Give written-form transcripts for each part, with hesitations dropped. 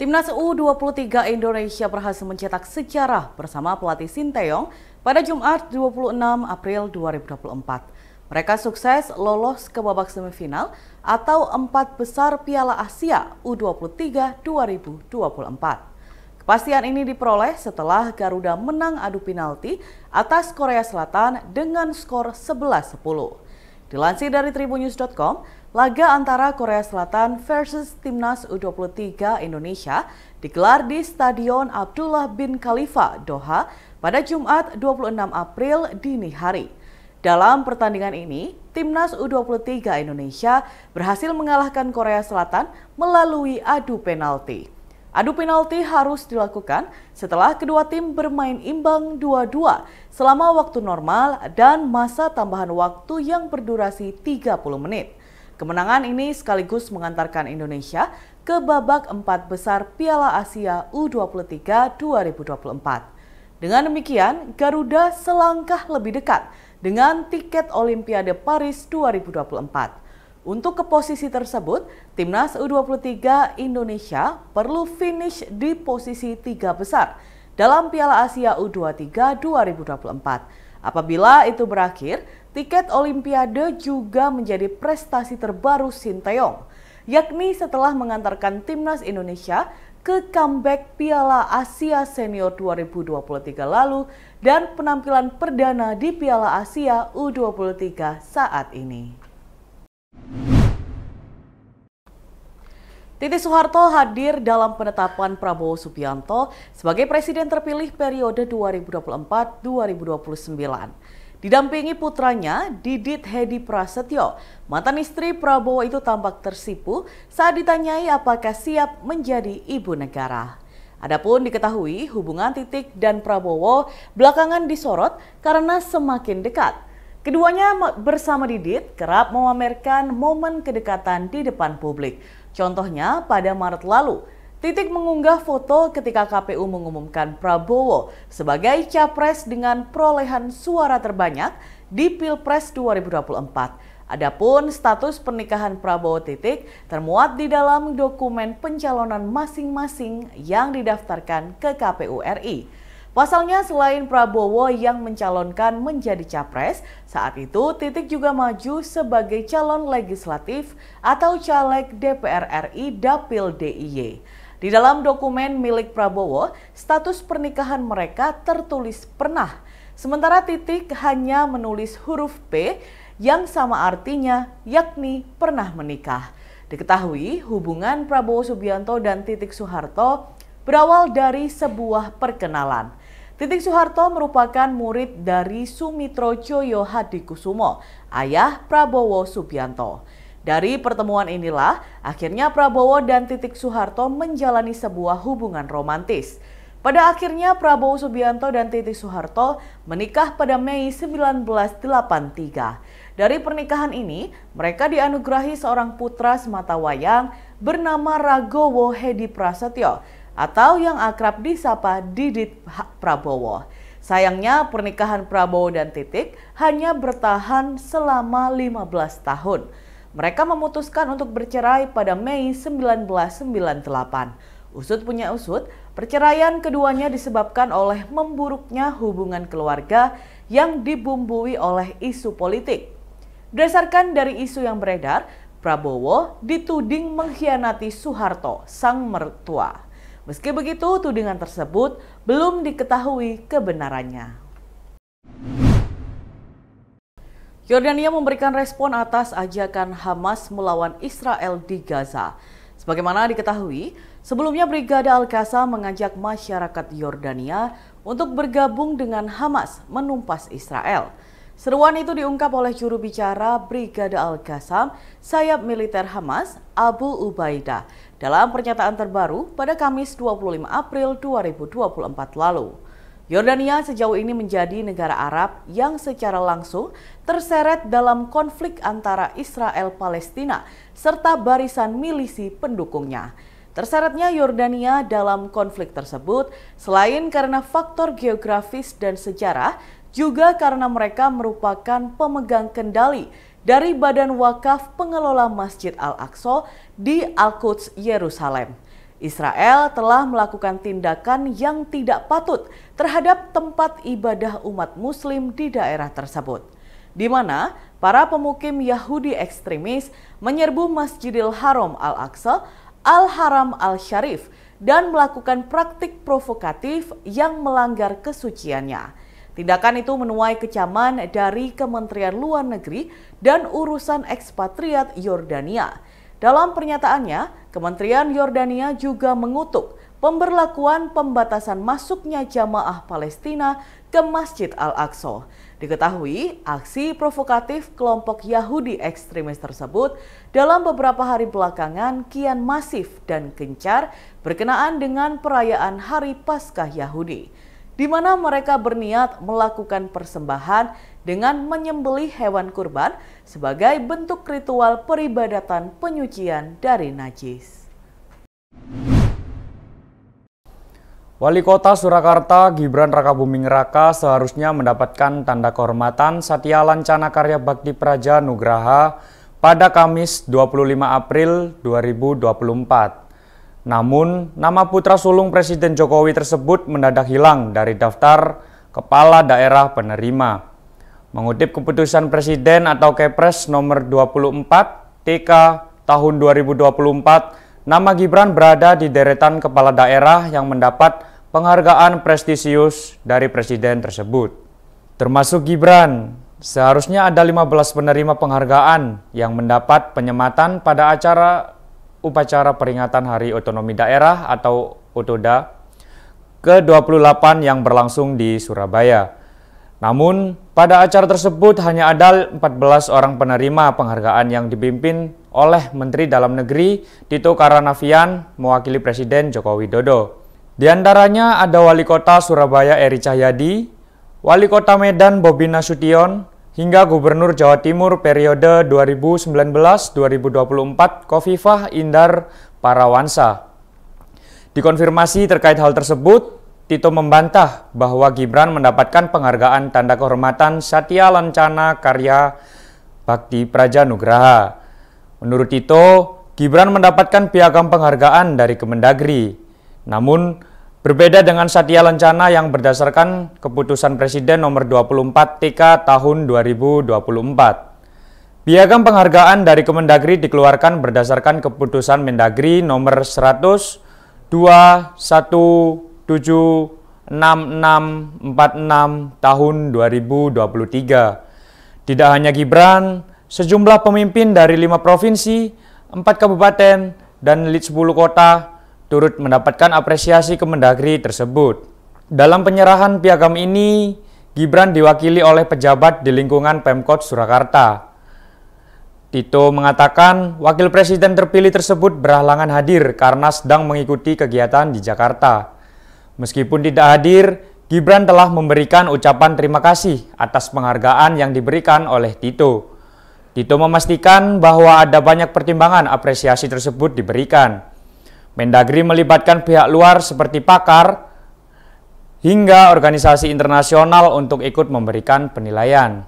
Timnas U23 Indonesia berhasil mencetak sejarah bersama pelatih Sinteyong pada Jumat 26 April 2024. Mereka sukses lolos ke babak semifinal atau 4 besar Piala Asia U23 2024. Kepastian ini diperoleh setelah Garuda menang adu penalti atas Korea Selatan dengan skor 11-10. Dilansir dari tribunnews.com, laga antara Korea Selatan versus Timnas U23 Indonesia digelar di Stadion Abdullah bin Khalifa, Doha pada Jumat 26 April dini hari. Dalam pertandingan ini, Timnas U23 Indonesia berhasil mengalahkan Korea Selatan melalui adu penalti. Adu penalti harus dilakukan setelah kedua tim bermain imbang 2-2 selama waktu normal dan masa tambahan waktu yang berdurasi 30 menit. Kemenangan ini sekaligus mengantarkan Indonesia ke babak 4 besar Piala Asia U23 2024. Dengan demikian, Garuda selangkah lebih dekat dengan tiket Olimpiade Paris 2024. Untuk ke posisi tersebut, Timnas U23 Indonesia perlu finish di posisi 3 besar dalam Piala Asia U23 2024. Apabila itu berakhir, tiket Olimpiade juga menjadi prestasi terbaru Sinteyong, yakni setelah mengantarkan Timnas Indonesia ke comeback Piala Asia Senior 2023 lalu dan penampilan perdana di Piala Asia U23 saat ini. Titi Soeharto hadir dalam penetapan Prabowo Subianto sebagai presiden terpilih periode 2024-2029. Didampingi putranya, Didit Hedi Prasetyo, mantan istri Prabowo itu tampak tersipu saat ditanyai apakah siap menjadi ibu negara. Adapun diketahui hubungan Titik dan Prabowo belakangan disorot karena semakin dekat. Keduanya bersama Didit kerap memamerkan momen kedekatan di depan publik. Contohnya pada Maret lalu, Titik mengunggah foto ketika KPU mengumumkan Prabowo sebagai capres dengan perolehan suara terbanyak di Pilpres 2024. Adapun status pernikahan Prabowo Titik termuat di dalam dokumen pencalonan masing-masing yang didaftarkan ke KPU RI. Pasalnya selain Prabowo yang mencalonkan menjadi capres, saat itu Titik juga maju sebagai calon legislatif atau caleg DPR RI Dapil DIY. Di dalam dokumen milik Prabowo, status pernikahan mereka tertulis pernah, sementara Titik hanya menulis huruf P yang sama artinya, yakni pernah menikah. Diketahui hubungan Prabowo Subianto dan Titik Soeharto berawal dari sebuah perkenalan. Titik Soeharto merupakan murid dari Sumitro Joyo Hadikusumo, ayah Prabowo Subianto. Dari pertemuan inilah, akhirnya Prabowo dan Titik Soeharto menjalani sebuah hubungan romantis. Pada akhirnya Prabowo Subianto dan Titik Soeharto menikah pada Mei 1983. Dari pernikahan ini, mereka dianugerahi seorang putra sematawayang bernama Ragowo Hedi Prasetyo, atau yang akrab disapa Didit Prabowo. Sayangnya pernikahan Prabowo dan Titik hanya bertahan selama 15 tahun. Mereka memutuskan untuk bercerai pada Mei 1998. Usut punya usut, perceraian keduanya disebabkan oleh memburuknya hubungan keluarga yang dibumbui oleh isu politik. Berdasarkan dari isu yang beredar, Prabowo dituding mengkhianati Soeharto, sang mertua. Meski begitu, tudingan tersebut belum diketahui kebenarannya. Yordania memberikan respon atas ajakan Hamas melawan Israel di Gaza. Sebagaimana diketahui, sebelumnya Brigade Al-Qassam mengajak masyarakat Yordania untuk bergabung dengan Hamas menumpas Israel. Seruan itu diungkap oleh juru bicara Brigade Al-Qassam, sayap militer Hamas, Abu Ubaidah, dalam pernyataan terbaru pada Kamis 25 April 2024 lalu. Yordania sejauh ini menjadi negara Arab yang secara langsung terseret dalam konflik antara Israel-Palestina serta barisan milisi pendukungnya. Terseretnya Yordania dalam konflik tersebut selain karena faktor geografis dan sejarah, juga karena mereka merupakan pemegang kendali dari Badan Wakaf Pengelola Masjid Al-Aqsa di Al-Quds, Yerusalem. Israel telah melakukan tindakan yang tidak patut terhadap tempat ibadah umat Muslim di daerah tersebut, di mana para pemukim Yahudi ekstremis menyerbu Masjidil Haram Al-Aqsa, Al-Haram Al-Syarif, dan melakukan praktik provokatif yang melanggar kesuciannya. Tindakan itu menuai kecaman dari Kementerian Luar Negeri dan Urusan Ekspatriat Yordania. Dalam pernyataannya, Kementerian Yordania juga mengutuk pemberlakuan pembatasan masuknya jamaah Palestina ke Masjid Al-Aqsa. Diketahui, aksi provokatif kelompok Yahudi ekstremis tersebut dalam beberapa hari belakangan kian masif dan gencar berkenaan dengan perayaan Hari Paskah Yahudi, di mana mereka berniat melakukan persembahan dengan menyembelih hewan kurban sebagai bentuk ritual peribadatan penyucian dari najis. Wali Kota Surakarta Gibran Rakabuming Raka seharusnya mendapatkan tanda kehormatan Satya Lancana Karya Bakti Praja Nugraha pada Kamis 25 April 2024. Namun, nama putra sulung Presiden Jokowi tersebut mendadak hilang dari daftar kepala daerah penerima. Mengutip keputusan Presiden atau Kepres nomor 24 TK tahun 2024, nama Gibran berada di deretan kepala daerah yang mendapat penghargaan prestisius dari Presiden tersebut. Termasuk Gibran, seharusnya ada 15 penerima penghargaan yang mendapat penyematan pada upacara peringatan Hari Otonomi Daerah atau OTODA ke-28 yang berlangsung di Surabaya. Namun, pada acara tersebut hanya ada 14 orang penerima penghargaan yang dipimpin oleh Menteri Dalam Negeri Tito Karnavian mewakili Presiden Joko Widodo. Di antaranya ada Wali Kota Surabaya Eri Cahyadi, Wali Kota Medan Bobi Nasution, hingga Gubernur Jawa Timur periode 2019-2024 Khofifah Indar Parawansa. Dikonfirmasi terkait hal tersebut, Tito membantah bahwa Gibran mendapatkan penghargaan tanda kehormatan Satya Lancana Karya Bakti Praja Nugraha. Menurut Tito, Gibran mendapatkan piagam penghargaan dari Kemendagri. Namun, berbeda dengan Satya Lancana yang berdasarkan keputusan Presiden nomor 24 TK tahun 2024. Piagam penghargaan dari Kemendagri dikeluarkan berdasarkan keputusan Mendagri nomor 100/2176646 tahun 2023. Tidak hanya Gibran, sejumlah pemimpin dari 5 provinsi, 4 kabupaten, dan 10 kota turut mendapatkan apresiasi Kemendagri tersebut. Dalam penyerahan piagam ini, Gibran diwakili oleh pejabat di lingkungan Pemkot Surakarta. Tito mengatakan wakil presiden terpilih tersebut berhalangan hadir karena sedang mengikuti kegiatan di Jakarta. Meskipun tidak hadir, Gibran telah memberikan ucapan terima kasih atas penghargaan yang diberikan oleh Tito. Tito memastikan bahwa ada banyak pertimbangan apresiasi tersebut diberikan. Mendagri melibatkan pihak luar seperti pakar hingga organisasi internasional untuk ikut memberikan penilaian.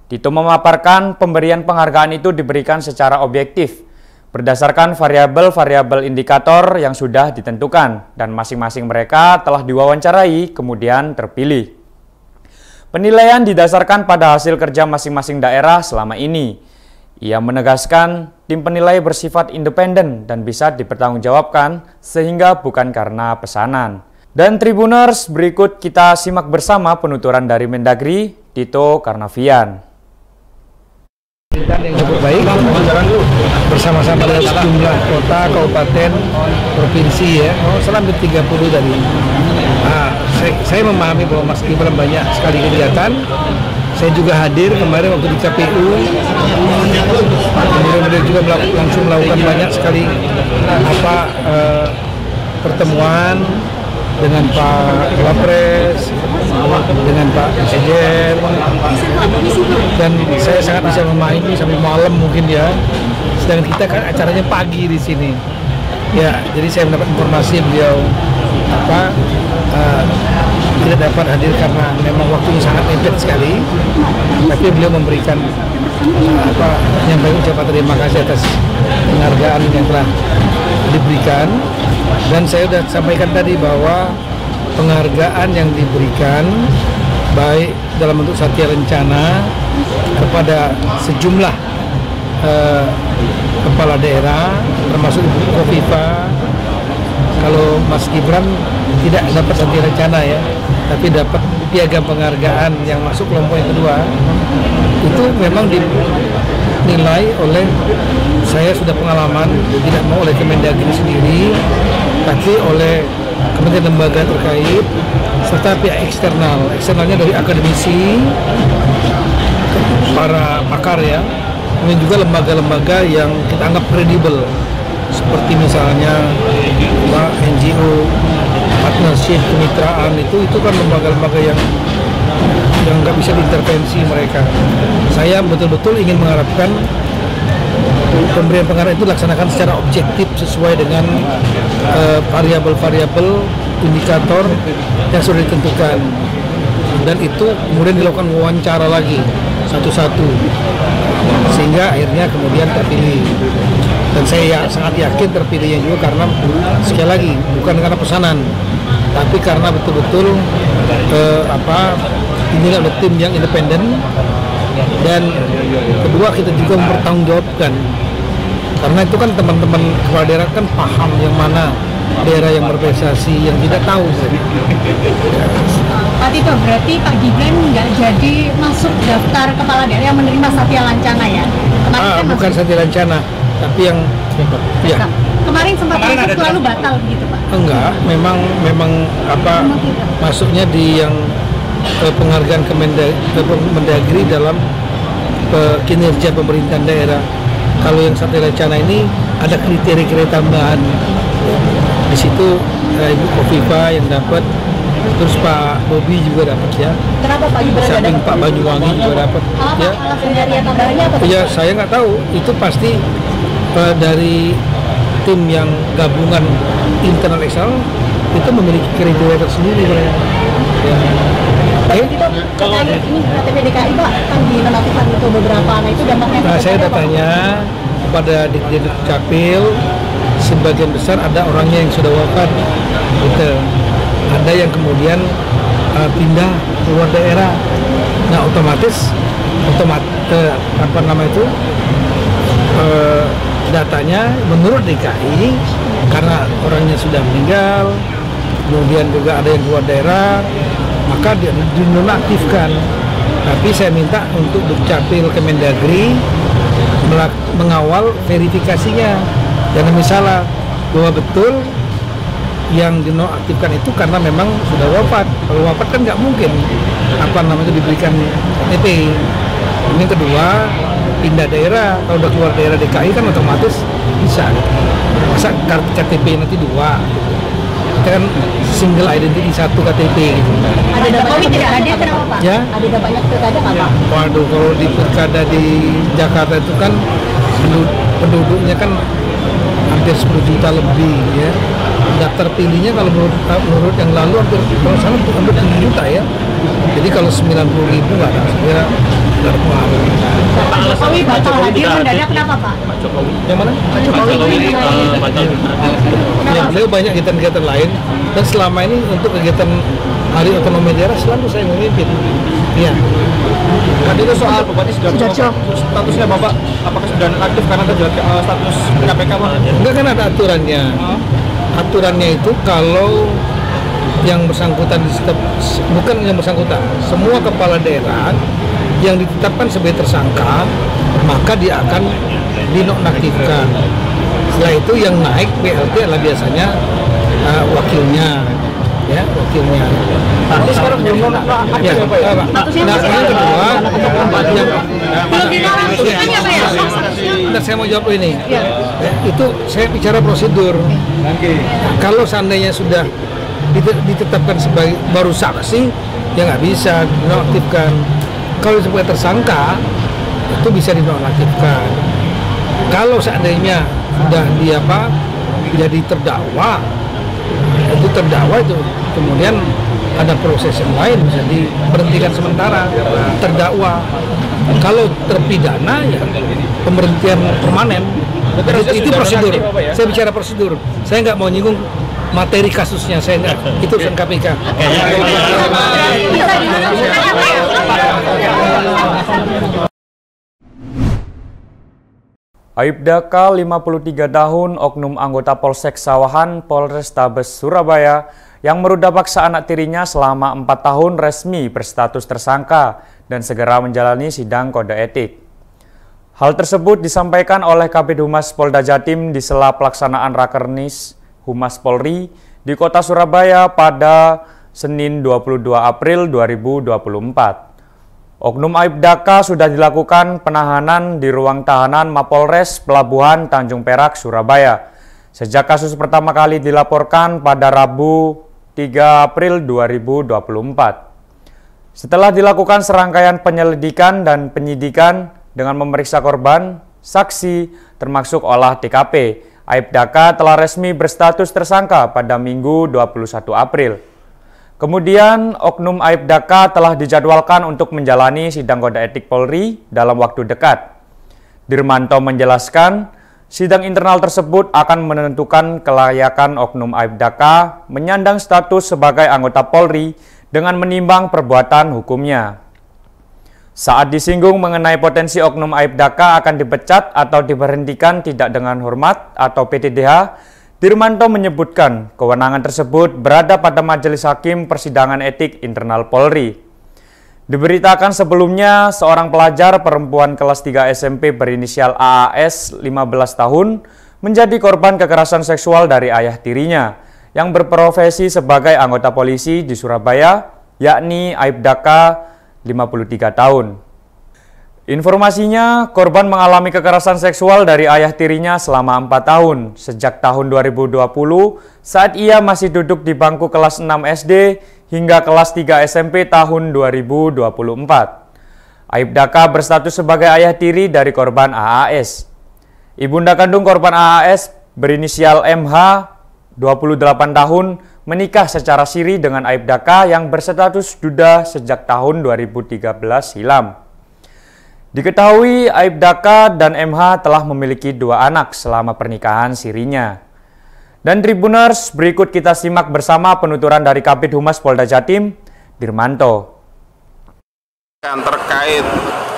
Tito memaparkan pemberian penghargaan itu diberikan secara objektif, berdasarkan variabel-variabel indikator yang sudah ditentukan, dan masing-masing mereka telah diwawancarai kemudian terpilih. Penilaian didasarkan pada hasil kerja masing-masing daerah selama ini. Ia menegaskan tim penilai bersifat independen dan bisa dipertanggungjawabkan sehingga bukan karena pesanan. Dan Tribuners, berikut kita simak bersama penuturan dari Mendagri Tito Karnavian. Yang cukup baik bersama-sama dengan sejumlah kota, kabupaten, provinsi ya, hampir 30 dari. Saya memahami bahwa Mas Gibran banyak sekali kegiatan. Saya juga hadir kemarin waktu di KPU. Kemudian beliau juga langsung melakukan banyak sekali pertemuan dengan Pak Wapres, dengan Pak Presiden, dan saya sangat bisa memahami sampai malam mungkin ya. Sedangkan kita kan acaranya pagi di sini. Ya, jadi saya mendapat informasi beliau tidak dapat hadir karena memang waktunya sangat mepet sekali. Tapi beliau memberikan menyampaikan ucapan terima kasih atas penghargaan yang telah diberikan, dan saya sudah sampaikan tadi bahwa penghargaan yang diberikan baik dalam bentuk satya lencana kepada sejumlah kepala daerah termasuk Ibu Kofifa. Kalau Mas Gibran tidak dapat satya lencana ya, tapi dapat piagam penghargaan yang masuk kelompok yang kedua. Itu memang dinilai oleh, saya sudah pengalaman, tidak mau oleh Kemendagri sendiri, tapi oleh kementerian lembaga terkait serta pihak eksternal. Eksternalnya dari akademisi, para pakar ya, dan juga lembaga-lembaga yang kita anggap kredibel, seperti misalnya NGO, partnership, kemitraan, itu kan lembaga-lembaga yang nggak bisa diintervensi mereka. Saya betul-betul ingin mengharapkan pemberian penghargaan itu dilaksanakan secara objektif sesuai dengan variabel-variabel indikator yang sudah ditentukan, dan itu kemudian dilakukan wawancara lagi satu-satu sehingga akhirnya kemudian terpilih. Dan saya sangat yakin terpilihnya juga karena sekali lagi bukan karena pesanan, tapi karena betul-betul ini adalah tim yang independen, dan kedua kita juga mempertanggungjawabkan, karena itu kan teman-teman kepala daerah kan paham yang mana daerah yang berprestasi, yang tidak tahu. Pak Tito, berarti Pak Gibran nggak jadi masuk daftar kepala daerah yang menerima satya lancana ya? Bukan satya lancana, tapi yang ya. Kemarin sempat masuk lalu batal begitu Pak? Enggak, memang masuknya di yang penghargaan Kemendagri dalam kinerja pemerintahan daerah. Kalau yang satya lancana ini ada kriteria tambahan. Di situ Ibu Kofifa yang dapat, terus Pak Bobi juga dapat ya. Kenapa Pak Gibran samping Pak Banyuwangi juga dapat ya. Kriteria tambahannya apa? Ya saya nggak tahu, itu pasti dari tim yang gabungan internal eksternal itu memiliki kriteria tersendiri mereka. Ya. Itu kalau ini KTP DKI Pak kan dinonaktifkan itu beberapa, nah itu dampaknya. Nah saya udah tanya kepada Dirjen Capil, sebagian besar ada orangnya yang sudah wafat, gitu. Ada yang kemudian pindah keluar daerah. Nah otomatis datanya menurut DKI karena orangnya sudah meninggal, kemudian juga ada yang keluar daerah, maka dinonaktifkan. Tapi saya minta untuk Dukcapil Kemendagri mengawal verifikasinya. Jangan misalnya bahwa betul yang dinonaktifkan itu karena memang sudah wafat. Kalau wafat kan nggak mungkin diberikan KTP. Ini kedua, pindah daerah. Kalau udah keluar daerah DKI kan otomatis bisa. Masa KTP nanti dua? Kita kan single identity satu KTP gitu. Ada Jokowi tidak hadir kenapa Pak? Ya? Ada banyak pilkada nggak Pak? Waduh, kalau di pilkada di Jakarta itu kan penduduknya kan hampir 10 juta lebih ya. Daftar pilihnya kalau menurut yang lalu hampir 7 juta ya. Jadi kalau 90.000 nggak ada, saya nggak pengaruh. Pak Jokowi batal hadir mendadak kenapa Pak? Pak Jokowi. Yang mana? Pak Jokowi Batal. Ya, beliau banyak kegiatan-kegiatan lain, dan selama ini untuk kegiatan Hari Otonomi Daerah selalu saya memimpin. Iya. Kan itu soal Bupati Sidoarjo. Statusnya Bapak apakah sudah aktif karena terjerat status KPK Pak? Enggak, kan ada aturannya. Aturannya itu kalau yang bersangkutan bukan yang bersangkutan, semua kepala daerah yang ditetapkan sebagai tersangka, maka dia akan dinonaktifkan. Setelah itu yang naik PLT adalah biasanya wakilnya, ya wakilnya. Tapi sekarang belum nonaktifkan Ya, Pak ya? nah, yang kedua, belum dinonaktifkan ya Pak ya? Bentar, saya mau jawab ini. Ya, itu saya bicara prosedur. Kalau seandainya sudah ditetapkan sebagai baru saksi, ya nggak bisa dinonaktifkan. Kalau sebagai tersangka, itu bisa dinonaktifkan. Kalau seandainya sudah jadi terdakwa, itu kemudian ada proses yang lain, bisa diberhentikan sementara terdakwa. Kalau terpidana ya pemberhentian permanen. Itu prosedur. Saya bicara prosedur. Saya nggak mau nyinggung materi kasusnya, saya nggak. Itu urusan KPK. Aibda K, 53 tahun, oknum anggota Polsek Sawahan, Polrestabes Surabaya, yang meruda paksa anak tirinya selama 4 tahun resmi berstatus tersangka dan segera menjalani sidang kode etik. Hal tersebut disampaikan oleh Kabid Humas Polda Jatim di sela pelaksanaan Rakernis Humas Polri di Kota Surabaya pada Senin 22 April 2024. Oknum Aibda K sudah dilakukan penahanan di ruang tahanan Mapolres Pelabuhan Tanjung Perak, Surabaya. Sejak kasus pertama kali dilaporkan pada Rabu 3 April 2024. Setelah dilakukan serangkaian penyelidikan dan penyidikan dengan memeriksa korban, saksi, termasuk olah TKP, Aibda K telah resmi berstatus tersangka pada Minggu 21 April. Kemudian, oknum Aibda K telah dijadwalkan untuk menjalani sidang kode etik Polri dalam waktu dekat. Dirmanto menjelaskan, sidang internal tersebut akan menentukan kelayakan oknum Aibda K menyandang status sebagai anggota Polri dengan menimbang perbuatan hukumnya. Saat disinggung mengenai potensi oknum Aibda K akan dipecat atau diberhentikan tidak dengan hormat atau PTDH, Dirmanto menyebutkan kewenangan tersebut berada pada Majelis Hakim Persidangan Etik Internal Polri. Diberitakan sebelumnya, seorang pelajar perempuan kelas 3 SMP berinisial AAS 15 tahun menjadi korban kekerasan seksual dari ayah tirinya yang berprofesi sebagai anggota polisi di Surabaya, yakni Aibda K, 53 tahun. Informasinya, korban mengalami kekerasan seksual dari ayah tirinya selama 4 tahun, sejak tahun 2020 saat ia masih duduk di bangku kelas 6 SD hingga kelas 3 SMP tahun 2024. Aibda K berstatus sebagai ayah tiri dari korban AAS. Ibunda kandung korban AAS berinisial MH, 28 tahun, menikah secara siri dengan Aibda K yang berstatus duda sejak tahun 2013 silam. Diketahui Aibda K dan MH telah memiliki 2 anak selama pernikahan sirinya. Dan Tribuners, berikut kita simak bersama penuturan dari Kabid Humas Polda Jatim, Dirmanto. Terkait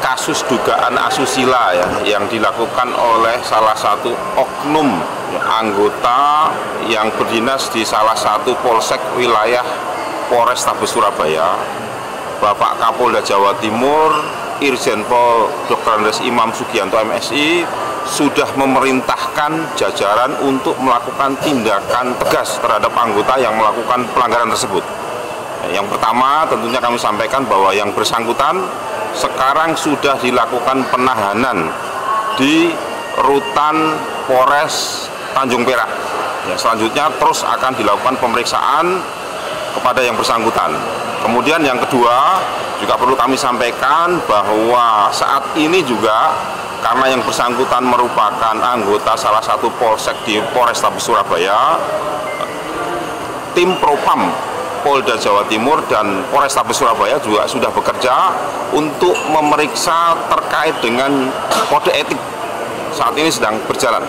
kasus dugaan asusila yang dilakukan oleh salah satu oknum anggota yang berdinas di salah satu polsek wilayah Polrestabes Surabaya, Bapak Kapolda Jawa Timur, Irjen Pol Dr. Andes Imam Sugianto MSI sudah memerintahkan jajaran untuk melakukan tindakan tegas terhadap anggota yang melakukan pelanggaran tersebut. Yang pertama, tentunya kami sampaikan bahwa yang bersangkutan sekarang sudah dilakukan penahanan di Rutan Polres Tanjung Perak. Selanjutnya terus akan dilakukan pemeriksaan kepada yang bersangkutan. Kemudian yang kedua, juga perlu kami sampaikan bahwa saat ini juga karena yang bersangkutan merupakan anggota salah satu polsek di Polrestabes Surabaya, tim Propam Polda Jawa Timur dan Polrestabes Surabaya juga sudah bekerja untuk memeriksa terkait dengan kode etik. Saat ini sedang berjalan.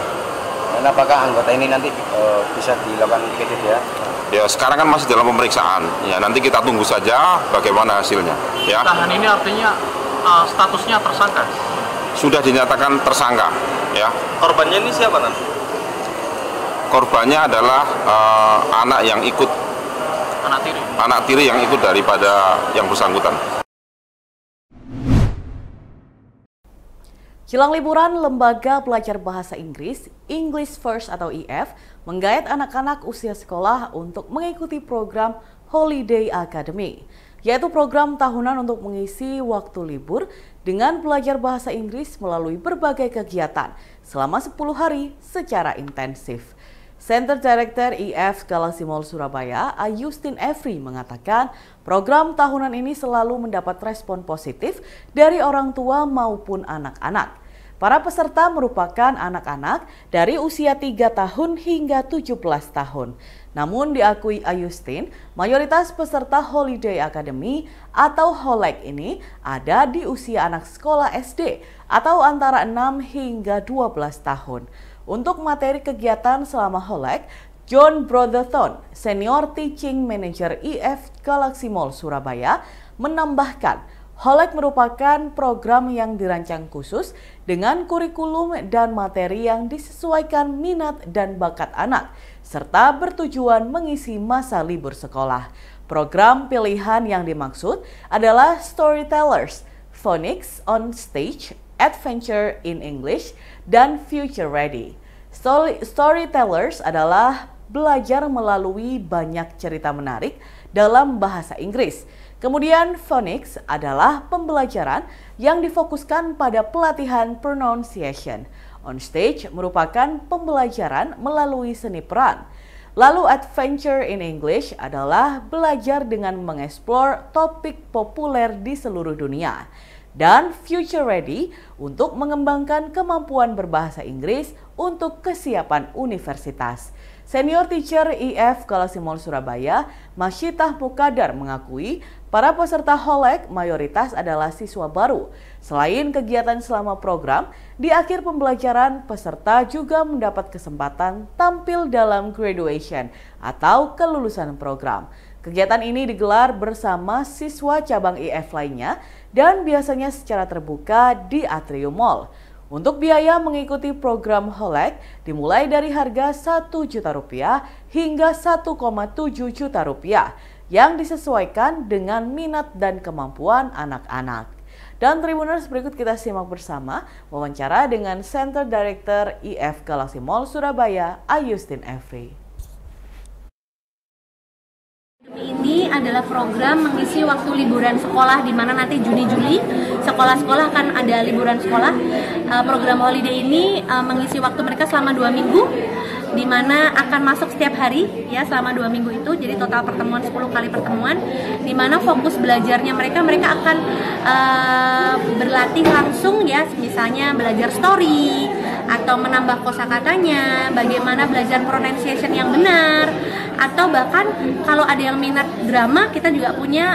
Dan apakah anggota ini nanti bisa dilakukan PTDH? Ya, sekarang kan masih dalam pemeriksaan. Ya, nanti kita tunggu saja bagaimana hasilnya. Ya. Tahan ini artinya statusnya tersangka? Sudah dinyatakan tersangka. Ya. Korbannya ini siapa nanti? Korbannya adalah anak yang ikut. Anak tiri? Anak tiri yang ikut daripada yang bersangkutan. Jelang liburan, Lembaga Belajar Bahasa Inggris, English First atau EF, menggayat anak-anak usia sekolah untuk mengikuti program Holiday Academy, yaitu program tahunan untuk mengisi waktu libur dengan belajar bahasa Inggris melalui berbagai kegiatan selama 10 hari secara intensif. Center Director EF Galaxy Mall Surabaya, Ayustin Efri, mengatakan program tahunan ini selalu mendapat respon positif dari orang tua maupun anak-anak. Para peserta merupakan anak-anak dari usia 3 tahun hingga 17 tahun. Namun diakui Ayustin, mayoritas peserta Holiday Academy atau HOLEC ini ada di usia anak sekolah SD atau antara 6 hingga 12 tahun. Untuk materi kegiatan selama Holek, John Brotherton, Senior Teaching Manager IF Galaxy Mall Surabaya, menambahkan Holek merupakan program yang dirancang khusus dengan kurikulum dan materi yang disesuaikan minat dan bakat anak, serta bertujuan mengisi masa libur sekolah. Program pilihan yang dimaksud adalah Storytellers, Phonics on Stage, Adventure in English, dan Future Ready. Storytellers adalah belajar melalui banyak cerita menarik dalam bahasa Inggris. Kemudian Phonics adalah pembelajaran yang difokuskan pada pelatihan pronunciation. On Stage merupakan pembelajaran melalui seni peran. Lalu Adventure in English adalah belajar dengan mengeksplor topik populer di seluruh dunia. Dan Future Ready untuk mengembangkan kemampuan berbahasa Inggris untuk kesiapan universitas. Senior Teacher IF Galaxy Mall Surabaya, Masyitah Mukadar mengakui para peserta Holek mayoritas adalah siswa baru. Selain kegiatan selama program, di akhir pembelajaran peserta juga mendapat kesempatan tampil dalam graduation atau kelulusan program. Kegiatan ini digelar bersama siswa cabang IF lainnya dan biasanya secara terbuka di Atrium Mall. Untuk biaya mengikuti program Holek dimulai dari harga Rp1 juta hingga Rp1,7 juta yang disesuaikan dengan minat dan kemampuan anak-anak. Dan Tribuners, berikut kita simak bersama wawancara dengan Center Director IF Galaxy Mall Surabaya, Ayustin Efri. Ini adalah program mengisi waktu liburan sekolah, di mana nanti Juni-Juli sekolah-sekolah akan ada liburan sekolah. Program holiday ini mengisi waktu mereka selama 2 minggu, di mana akan masuk setiap hari ya selama 2 minggu itu. Jadi total pertemuan 10 kali pertemuan, di mana fokus belajarnya mereka akan berlatih langsung ya, misalnya belajar story atau menambah kosakatanya, bagaimana belajar pronunciation yang benar, atau bahkan kalau ada yang minat drama, kita juga punya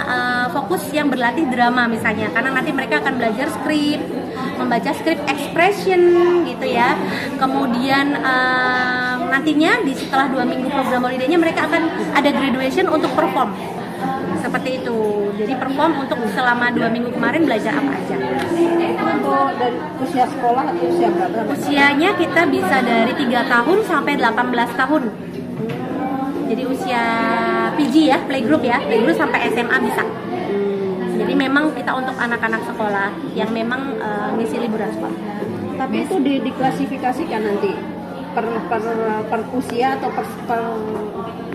fokus yang berlatih drama misalnya, karena nanti mereka akan belajar skrip, membaca skrip expression gitu ya. Kemudian nantinya setelah 2 minggu program holiday-nya mereka akan ada graduation untuk perform. Seperti itu. Jadi perform untuk selama 2 minggu kemarin belajar apa aja. Untuk dari usia sekolah atau usia berapa? Usianya kita bisa dari 3 tahun sampai 18 tahun. Jadi usia PG ya, playgroup sampai SMA bisa. Jadi memang kita untuk anak-anak sekolah yang memang ngisi liburan sekolah. Tapi itu diklasifikasikan nanti per usia atau per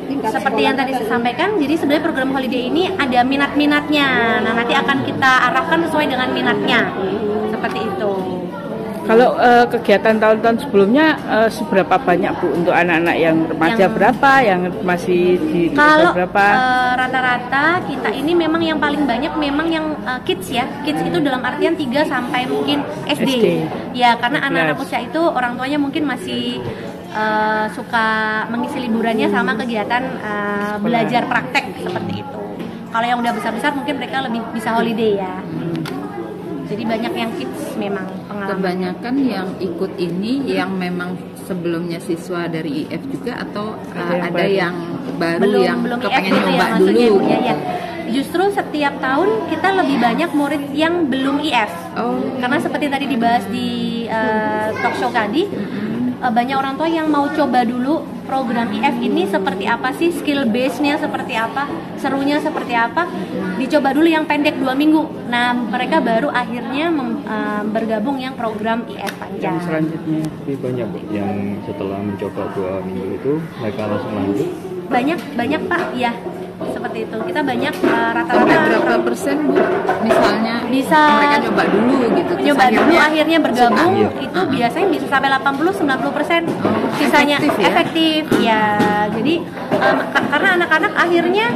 tingkat seperti yang tadi saya sampaikan. Jadi sebenarnya program holiday ini ada minat-minatnya. Nah, nanti akan kita arahkan sesuai dengan minatnya. Seperti itu. Kalau kegiatan tahun-tahun sebelumnya seberapa banyak Bu untuk anak-anak yang remaja, berapa, yang masih di berapa? Rata-rata kita ini memang yang paling banyak memang yang kids ya. Kids itu dalam artian 3 sampai mungkin SD. Ya, karena anak-anak usia itu orang tuanya mungkin masih suka mengisi liburannya sama kegiatan belajar praktek seperti itu. Kalau yang udah besar-besar mungkin mereka lebih bisa holiday ya. Jadi banyak yang kids memang pengalaman. Kebanyakan yang ikut ini yang memang sebelumnya siswa dari IF juga, atau ada yang baru yang kepengen nyoba dulu? Ya. Justru setiap tahun kita lebih banyak murid yang belum IF. Karena seperti tadi dibahas di talk show tadi, banyak orang tua yang mau coba dulu program IF ini seperti apa sih, skill base-nya seperti apa, serunya seperti apa, dicoba dulu yang pendek 2 minggu. Nah, mereka baru akhirnya bergabung yang program IF panjang. Yang selanjutnya lebih banyak yang setelah mencoba 2 minggu itu mereka langsung lanjut? Banyak Pak, ya. Seperti itu. Kita banyak rata-rata berapa persen Bu? Misalnya bisa mereka coba dulu gitu. Coba dulu akhirnya bergabung itu biasanya bisa sampai 80-90%. Sisanya efektif ya. Jadi karena anak-anak akhirnya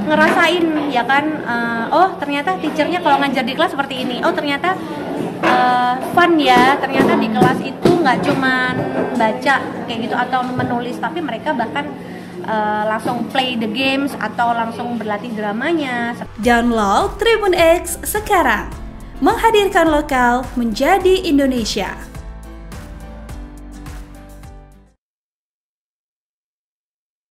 ngerasain ya kan, oh ternyata teachernya kalau ngajar di kelas seperti ini. Oh ternyata fun ya. Ternyata di kelas itu nggak cuman baca kayak gitu atau menulis, tapi mereka bahkan langsung play the games atau langsung berlatih dramanya. Download Tribun X sekarang, menghadirkan lokal menjadi Indonesia.